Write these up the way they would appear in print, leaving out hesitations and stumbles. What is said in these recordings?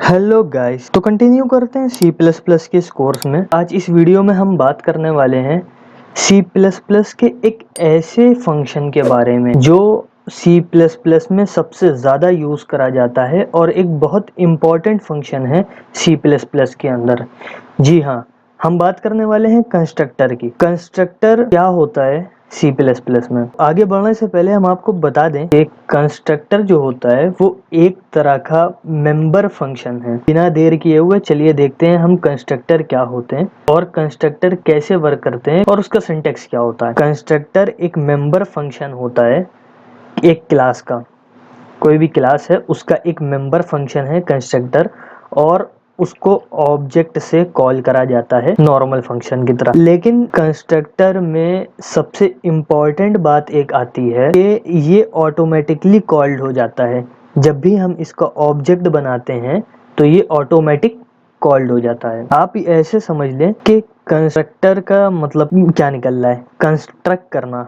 Hello guys, तो continue करते हैं सी प्लस प्लस के इस कोर्स में। आज इस वीडियो में हम बात करने वाले हैं सी प्लस प्लस के एक ऐसे फंक्शन के बारे में जो सी प्लस प्लस में सबसे ज़्यादा यूज़ करा जाता है और एक बहुत इम्पॉर्टेंट फंक्शन है सी प्लस प्लस के अंदर। जी हाँ, हम बात करने वाले हैं कंस्ट्रक्टर की। कंस्ट्रक्टर क्या होता है सी प्लस प्लस में? आगे बढ़ने से पहले हम आपको बता दें कि कंस्ट्रक्टर जो होता है वो एक तरह का मेंबर फंक्शन है। बिना देर किए हुए चलिए देखते हैं हम कंस्ट्रक्टर क्या होते हैं और कंस्ट्रक्टर कैसे वर्क करते हैं और उसका सिंटेक्स क्या होता है। कंस्ट्रक्टर एक मेंबर फंक्शन होता है एक क्लास का। कोई भी क्लास है उसका एक मेंबर फंक्शन है कंस्ट्रक्टर, और उसको ऑब्जेक्ट से कॉल करा जाता है नॉर्मल फंक्शन की तरह। लेकिन कंस्ट्रक्टर में सबसे इम्पॉर्टेंट बात एक आती है कि ये ऑटोमेटिकली कॉल्ड हो जाता है। जब भी हम इसका ऑब्जेक्ट बनाते हैं तो ये ऑटोमेटिक कॉल्ड हो जाता है। आप ऐसे समझ लें कि कंस्ट्रक्टर का मतलब क्या निकल रहा है, कंस्ट्रक्ट करना,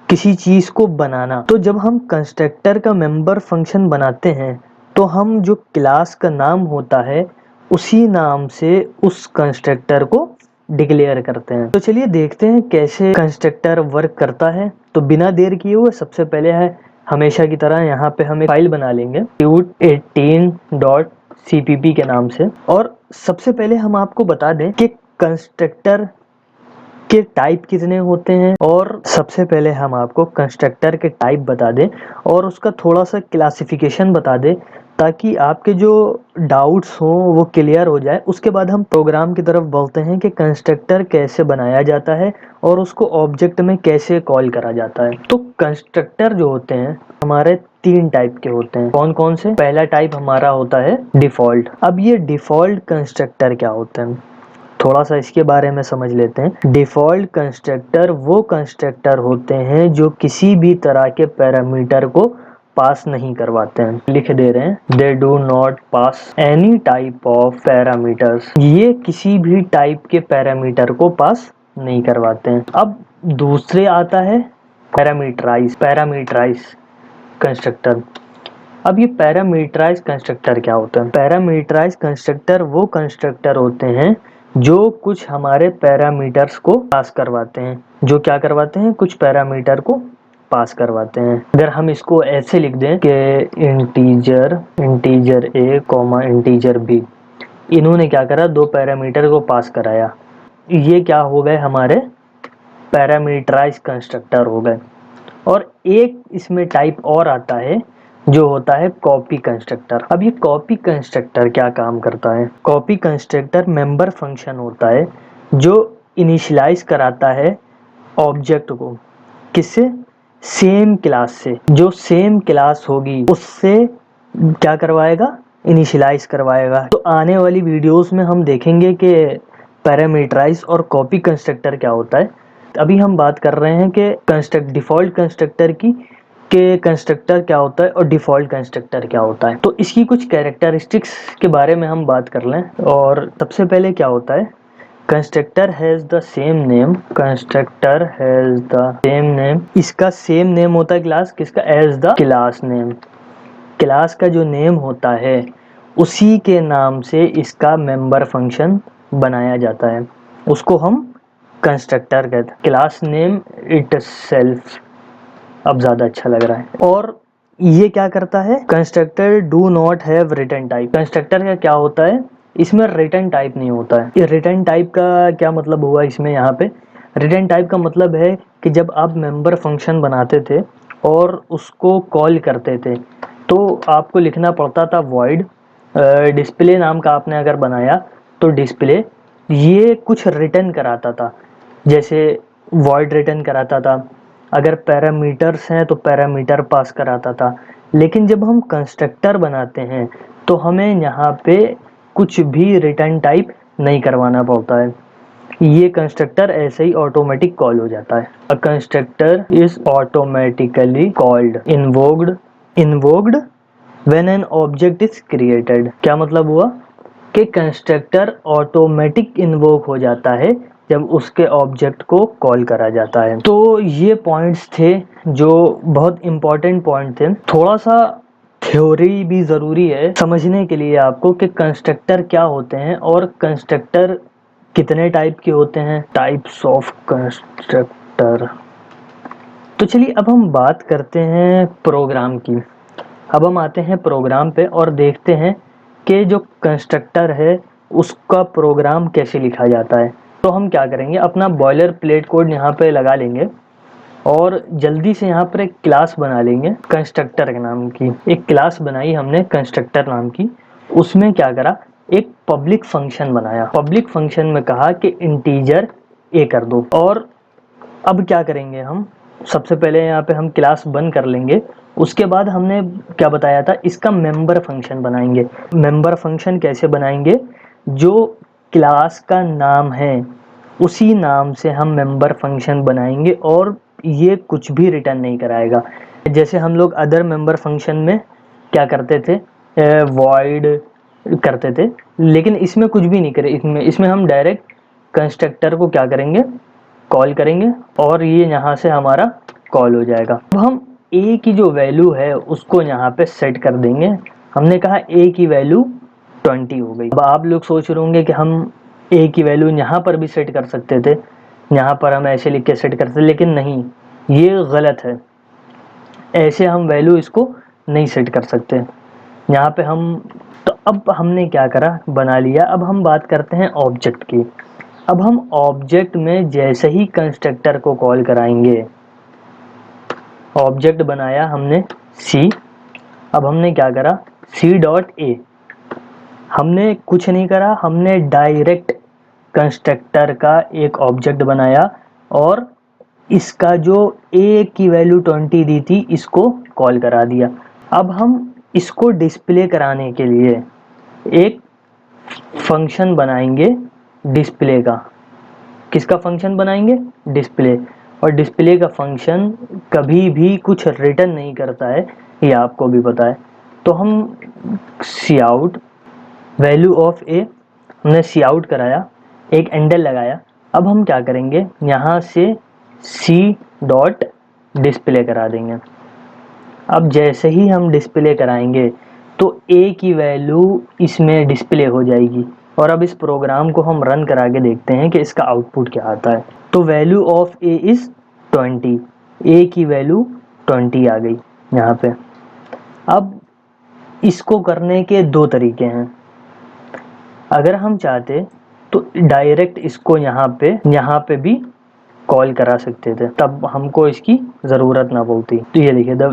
किसी चीज को बनाना। तो जब हम कंस्ट्रक्टर का मेंबर फंक्शन बनाते हैं तो हम जो क्लास का नाम होता है उसी नाम से उस कंस्ट्रक्टर को डिक्लेयर करते हैं। तो चलिए देखते हैं कैसे कंस्ट्रक्टर वर्क करता है। तो बिना देर किए हुए सबसे पहले है हमेशा की तरह यहाँ पे हम एक फाइल बना लेंगे cute18.cpp के नाम से। और सबसे पहले हम आपको बता दें कि कंस्ट्रक्टर के टाइप कितने होते हैं, और सबसे पहले हम आपको कंस्ट्रक्टर के टाइप बता दें और उसका थोड़ा सा क्लासिफिकेशन बता दें ताकि आपके जो डाउट्स हों वो क्लियर हो जाए। उसके बाद हम प्रोग्राम की तरफ बढ़ते हैं कि कंस्ट्रक्टर कैसे बनाया जाता है और उसको ऑब्जेक्ट में कैसे कॉल करा जाता है। तो कंस्ट्रक्टर जो होते हैं हमारे तीन टाइप के होते हैं। कौन कौन से? पहला टाइप हमारा होता है डिफॉल्ट। अब ये डिफॉल्ट कंस्ट्रक्टर क्या होते हैं, थोड़ा सा इसके बारे में समझ लेते हैं। डिफॉल्ट कंस्ट्रक्टर वो कंस्ट्रक्टर होते हैं जो किसी भी तरह के पैरामीटर को पास नहीं करवाते हैं। लिख दे रहे हैं they do not pass any type of parameters. ये किसी भी टाइप के पैरामीटर को पास नहीं करवाते हैं। अब दूसरे आता है पैरामीटराइज कंस्ट्रक्टर। अब ये पैरामीटराइज कंस्ट्रक्टर क्या होता है? पैरामीटराइज कंस्ट्रक्टर वो कंस्ट्रक्टर होते हैं जो कुछ हमारे पैरामीटर्स को पास करवाते हैं। जो क्या करवाते हैं? कुछ पैरामीटर को पास करवाते हैं। अगर हम इसको ऐसे लिख दें कि integer a comma integer B, इन्होंने क्या करा? दो पैरामीटर को पास कराया। ये क्या हो गए? हमारे पैरामीटराइज कंस्ट्रक्टर हो गए। और एक इसमें टाइप और आता है जो होता है कॉपी कंस्ट्रक्टर। अब ये कॉपी कंस्ट्रक्टर क्या काम करता है? कॉपी कंस्ट्रक्टर मेंबर फंक्शन होता है जो इनिशियलाइज कराता है ऑब्जेक्ट को। किससे? सेम क्लास से। जो सेम क्लास होगी उससे क्या करवाएगा? इनिशियलाइज करवाएगा। तो आने वाली वीडियोस में हम देखेंगे कि पैरामीटराइज और कॉपी कंस्ट्रक्टर क्या होता है। अभी हम बात कर रहे हैं कि डिफॉल्ट कंस्ट्रक्टर की, के कंस्ट्रक्टर क्या होता है और डिफॉल्ट कंस्ट्रक्टर क्या होता है। तो इसकी कुछ कैरेक्टरिस्टिक्स के बारे में हम बात कर लें। और सबसे पहले क्या होता है? Constructor has the same name. Constructor has the same name. इसका सेम नेम होता है क्लास किसका? As the class name. Class का जो नेम होता है उसी के नाम से इसका मेंबर फंक्शन बनाया जाता है। उसको हम कंस्ट्रक्टर कहते हैं। क्लास नेम इटसेल्फ अब ज़्यादा अच्छा लग रहा है। और ये क्या करता है? Constructor do not have return type. Constructor का क्या होता है? इसमें रिटर्न टाइप नहीं होता है। ये रिटर्न टाइप का क्या मतलब हुआ इसमें? यहाँ पे रिटर्न टाइप का मतलब है कि जब आप मेंबर फंक्शन बनाते थे और उसको कॉल करते थे तो आपको लिखना पड़ता था वॉइड डिस्प्ले नाम का। आपने अगर बनाया तो डिस्प्ले ये कुछ रिटर्न कराता था, जैसे वॉइड रिटर्न कराता था। अगर पैरामीटर्स हैं तो पैरामीटर पास कराता था। लेकिन जब हम कंस्ट्रक्टर बनाते हैं तो हमें यहाँ पे कुछ भी रिटर्न टाइप नहीं करवाना पड़ता है। ये कंस्ट्रक्टर ऐसे ही ऑटोमेटिक कॉल हो जाता है। अ constructor is automatically called invoked when an object is created. क्या मतलब हुआ कि कंस्ट्रक्टर ऑटोमेटिक इन्वोक हो जाता है जब उसके ऑब्जेक्ट को कॉल करा जाता है। तो ये पॉइंट्स थे जो बहुत इंपॉर्टेंट पॉइंट थे। थोड़ा सा थ्योरी भी ज़रूरी है समझने के लिए आपको कि कंस्ट्रक्टर क्या होते हैं और कंस्ट्रक्टर कितने टाइप के होते हैं, टाइप्स ऑफ कंस्ट्रक्टर। तो चलिए अब हम बात करते हैं प्रोग्राम की। अब हम आते हैं प्रोग्राम पे और देखते हैं कि जो कंस्ट्रक्टर है उसका प्रोग्राम कैसे लिखा जाता है। तो हम क्या करेंगे, अपना बॉयलर प्लेट कोड यहाँ पे लगा लेंगे और जल्दी से यहाँ पर एक क्लास बना लेंगे कंस्ट्रक्टर के नाम की। एक क्लास बनाई हमने कंस्ट्रक्टर नाम की, उसमें क्या करा, एक पब्लिक फंक्शन बनाया। पब्लिक फंक्शन में कहा कि इंटीजर ए कर दो। और अब क्या करेंगे हम, सबसे पहले यहाँ पे हम क्लास बंद कर लेंगे। उसके बाद हमने क्या बताया था, इसका मेंबर फंक्शन बनाएंगे। मेंबर फंक्शन कैसे बनाएंगे, जो क्लास का नाम है उसी नाम से हम मेंबर फंक्शन बनाएंगे और ये कुछ भी रिटर्न नहीं कराएगा। जैसे हम लोग अदर मेंबर फंक्शन में क्या करते थे, वॉइड करते थे, लेकिन इसमें कुछ भी नहीं करे। इसमें हम डायरेक्ट कंस्ट्रक्टर को क्या करेंगे, कॉल करेंगे और ये यहाँ से हमारा कॉल हो जाएगा। अब हम a की जो वैल्यू है उसको यहाँ पे सेट कर देंगे। हमने कहा a की वैल्यू 20 हो गई। अब आप लोग सोच रहे होंगे कि हम a की वैल्यू यहाँ पर भी सेट कर सकते थे, यहाँ पर हम ऐसे लिख के सेट कर सकते, लेकिन नहीं, ये गलत है। ऐसे हम वैल्यू इसको नहीं सेट कर सकते यहाँ पे हम। तो अब हमने क्या करा, बना लिया। अब हम बात करते हैं ऑब्जेक्ट की। अब हम ऑब्जेक्ट में जैसे ही कंस्ट्रक्टर को कॉल कराएंगे, ऑब्जेक्ट बनाया हमने C। अब हमने क्या करा, C.A, हमने कुछ नहीं करा, हमने डायरेक्ट कंस्ट्रक्टर का एक ऑब्जेक्ट बनाया और इसका जो a की वैल्यू 20 दी थी इसको कॉल करा दिया। अब हम इसको डिस्प्ले कराने के लिए एक फंक्शन बनाएंगे डिस्प्ले का। किसका फंक्शन बनाएंगे, डिस्प्ले। और डिस्प्ले का फंक्शन कभी भी कुछ रिटर्न नहीं करता है, ये आपको भी पता है। तो हम काउट वैल्यू ऑफ ए, हमने काउट कराया, एक एंडल लगाया। अब हम क्या करेंगे, यहाँ से C.डिस्प्ले करा देंगे। अब जैसे ही हम डिस्प्ले कराएंगे तो a की वैल्यू इसमें डिस्प्ले हो जाएगी। और अब इस प्रोग्राम को हम रन करा के देखते हैं कि इसका आउटपुट क्या आता है। तो value of a is 20, a की वैल्यू 20 आ गई यहाँ पे। अब इसको करने के दो तरीके हैं। अगर हम चाहते तो डायरेक्ट इसको यहाँ पे भी कॉल करा सकते थे, तब हमको इसकी ज़रूरत ना पड़ती। तो ये देखिए, the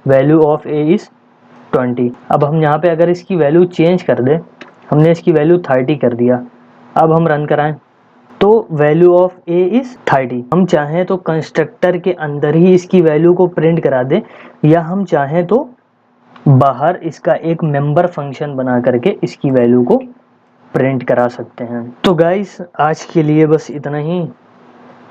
value of a is 20। अब हम यहाँ पे अगर इसकी वैल्यू चेंज कर दें, हमने इसकी वैल्यू 30 कर दिया। अब हम रन कराएं तो वैल्यू ऑफ a इज़ 30। हम चाहें तो कंस्ट्रक्टर के अंदर ही इसकी वैल्यू को प्रिंट करा दें, या हम चाहें तो बाहर इसका एक मेंबर फंक्शन बना करके इसकी वैल्यू को प्रिंट करा सकते हैं। तो गाइस आज के लिए बस इतना ही।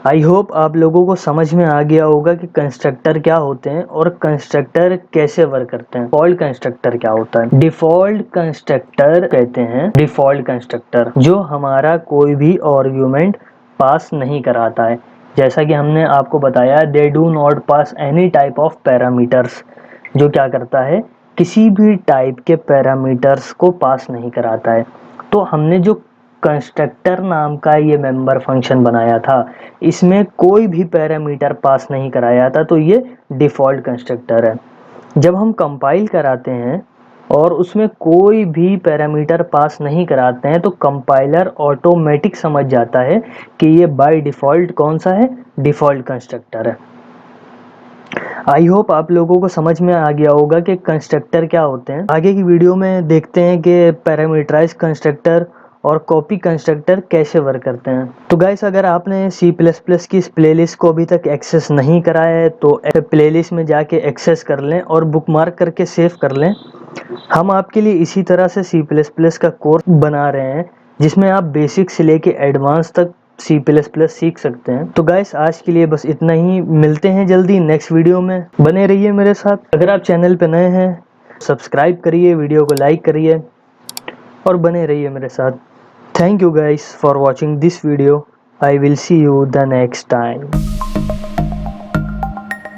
आई होप आप लोगों को समझ में आ गया होगा कि कंस्ट्रक्टर क्या होते हैं और कंस्ट्रक्टर कैसे वर्क करते हैं। डिफॉल्ट कंस्ट्रक्टर क्या होता है, डिफॉल्ट कंस्ट्रक्टर कहते हैं डिफॉल्ट कंस्ट्रक्टर जो हमारा कोई भी आर्गुमेंट पास नहीं कराता है। जैसा कि हमने आपको बताया, they do not pass any type of parameters, जो क्या करता है, किसी भी टाइप के पैरामीटर्स को पास नहीं कराता है। तो हमने जो कंस्ट्रक्टर नाम का ये मेंबर फंक्शन बनाया था, इसमें कोई भी पैरामीटर पास नहीं कराया था, तो ये डिफ़ॉल्ट कंस्ट्रक्टर है। जब हम कंपाइल कराते हैं और उसमें कोई भी पैरामीटर पास नहीं कराते हैं, तो कंपाइलर ऑटोमेटिक समझ जाता है कि ये बाय डिफ़ॉल्ट कौन सा है, डिफ़ॉल्ट कंस्ट्रक्टर है। आई होप आप लोगों को समझ में आ गया होगा कि कंस्ट्रक्टर क्या होते हैं। आगे की वीडियो में देखते हैं कि पैरामीटराइज कंस्ट्रक्टर और कॉपी कंस्ट्रक्टर कैसे वर्क करते हैं। तो गाइस अगर आपने C++ की इस प्लेलिस्ट को अभी तक एक्सेस नहीं कराया है तो प्लेलिस्ट में जाके एक्सेस कर लें और बुकमार्क करके सेव कर लें। हम आपके लिए इसी तरह से C++ का कोर्स बना रहे हैं जिसमें आप बेसिक से लेके एडवांस तक C++ सीख सकते हैं। तो गाइस आज के लिए बस इतना ही, मिलते हैं जल्दी नेक्स्ट वीडियो में। बने रहिए मेरे साथ। अगर आप चैनल पे नए हैं सब्सक्राइब करिए, वीडियो को लाइक करिए और बने रहिए मेरे साथ। Thank you guys for watching this video. I will see you the next time.